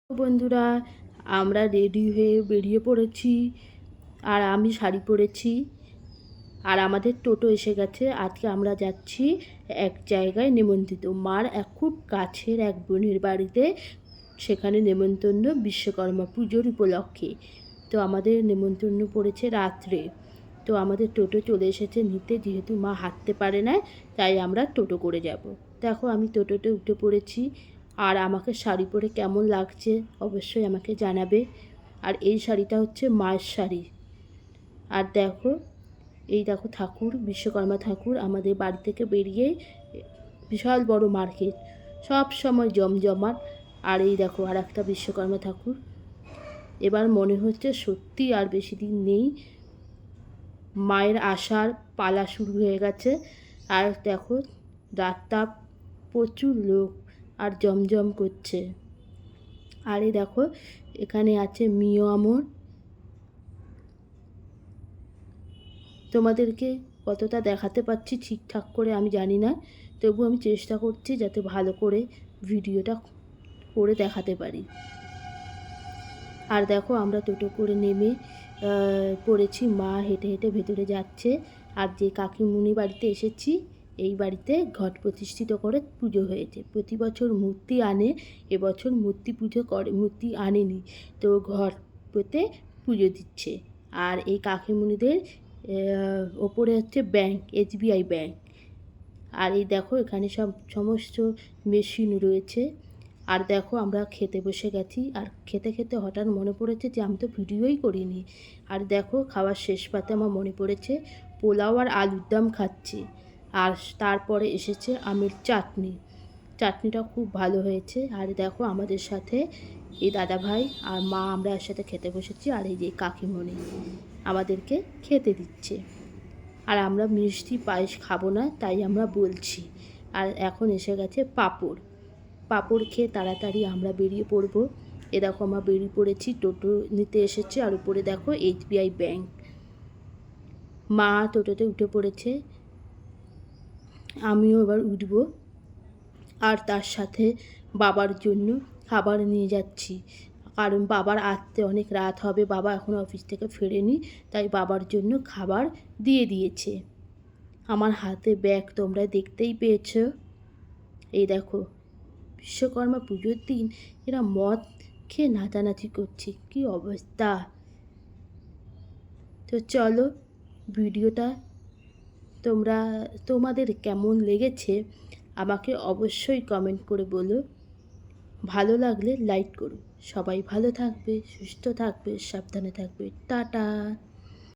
বন্ধুরা, আমরা রেডি হয়ে বেরিয়ে পড়েছি। আর আমি শাড়ি পরেছি। আর আমাদের টোটো এসে গেছে। আজকে আমরা যাচ্ছি এক জায়গায় নেমন্ত্রিত, মার এক খুব কাছের এক বোনের বাড়িতে। সেখানে নেমন্তন্ন বিশ্বকর্মা পুজোর উপলক্ষে। তো আমাদের নেমন্তন্ন পড়েছে রাত্রে। তো আমাদের টোটো চলে এসেছে নিতে, যেহেতু মা হাঁটতে পারে না, তাই আমরা টোটো করে যাব। দেখো আমি টোটোতে উঠে পড়েছি। আর আমাকে শাড়ি পরে কেমন লাগছে অবশ্যই আমাকে জানাবে। আর এই শাড়িটা হচ্ছে মায়ের শাড়ি। আর দেখো, এই দেখো ঠাকুর, বিশ্বকর্মা ঠাকুর আমাদের বাড়ি থেকে বেরিয়ে বিশাল বড় মার্কেট, সব সময় জমজমাট। আর এই দেখো আর একটা বিশ্বকর্মা ঠাকুর। এবার মনে হচ্ছে সত্যি আর বেশি দিন নেই, মায়ের আসার পালা শুরু হয়ে গেছে। আর দেখো রাতটা প্রচুর লোক আর জমজম করছে। আর এই দেখো এখানে আছে মিও আমর। তোমাদেরকে কতটা দেখাতে পারছি ঠিকঠাক করে আমি জানি না, তবু আমি চেষ্টা করছি যাতে ভালো করে ভিডিওটা করে দেখাতে পারি। আর দেখো আমরা টোটো করে নেমে পড়েছি, মা হেঁটে হেঁটে ভেতরে যাচ্ছে। আর যে কাকিমুনি বাড়িতে এসেছি, এই বাড়িতে ঘট প্রতিষ্ঠিত করে পুজো হয়েছে। প্রতি বছর মূর্তি আনে, এবছর মূর্তি পুজো করে, মূর্তি আনেনি, তো ঘট পেতে পুজো দিচ্ছে। আর এই কাকিমুনিদের ওপরে হচ্ছে ব্যাংক, SBI ব্যাংক। আর এই দেখো এখানে সমস্ত মেশিন রয়েছে। আর দেখো আমরা খেতে বসে গেছি। আর খেতে খেতে হঠাৎ মনে পড়েছে যে আমি তো ভিডিওই করিনি। আর দেখো খাওয়ার শেষ পাতে আমার মনে পড়েছে পোলাও আর আলুর দম খাচ্ছি। আর তারপরে এসেছে আমের চাটনি। চাটনিটা খুব ভালো হয়েছে। আর দেখো আমাদের সাথে এই দাদাভাই আর মা, আমরা একসাথে খেতে বসেছি। আর এই যে কাকিমণি আমাদেরকে খেতে দিচ্ছে। আর আমরা মিষ্টি পায়েস খাবো না, তাই আমরা বলছি। আর এখন এসে গেছে পাঁপড়। পাঁপড় খেয়ে তাড়াতাড়ি আমরা বেরিয়ে পড়বো। এ দেখো আমরা বেরিয়ে পড়েছি, টোটো নিতে এসেছে। আর উপরে দেখো SBI ব্যাংক। মা টোটোতে উঠে পড়েছে, আমিও এবার উঠব। আর তার সাথে বাবার জন্য খাবার নিয়ে যাচ্ছি, কারণ বাবার আসতে অনেক রাত হবে, বাবা এখনও অফিস থেকে ফেরেনি, তাই বাবার জন্য খাবার দিয়ে দিয়েছে। আমার হাতে ব্যাগ তোমরা দেখতেই পেয়েছ। এই দেখো বিশ্বকর্মা পুজোর দিন এরা মদ খেয়ে নাচানাচি করছে, কি অবস্থা। তো চলো ভিডিওটা তোমাদের কেমন লেগেছে আমাকে অবশ্যই কমেন্ট করে বলো। ভালো লাগলে লাইক করো। সবাই ভালো থাকবে, সুস্থ থাকবে, সাবধানে থাকবে। টাটা।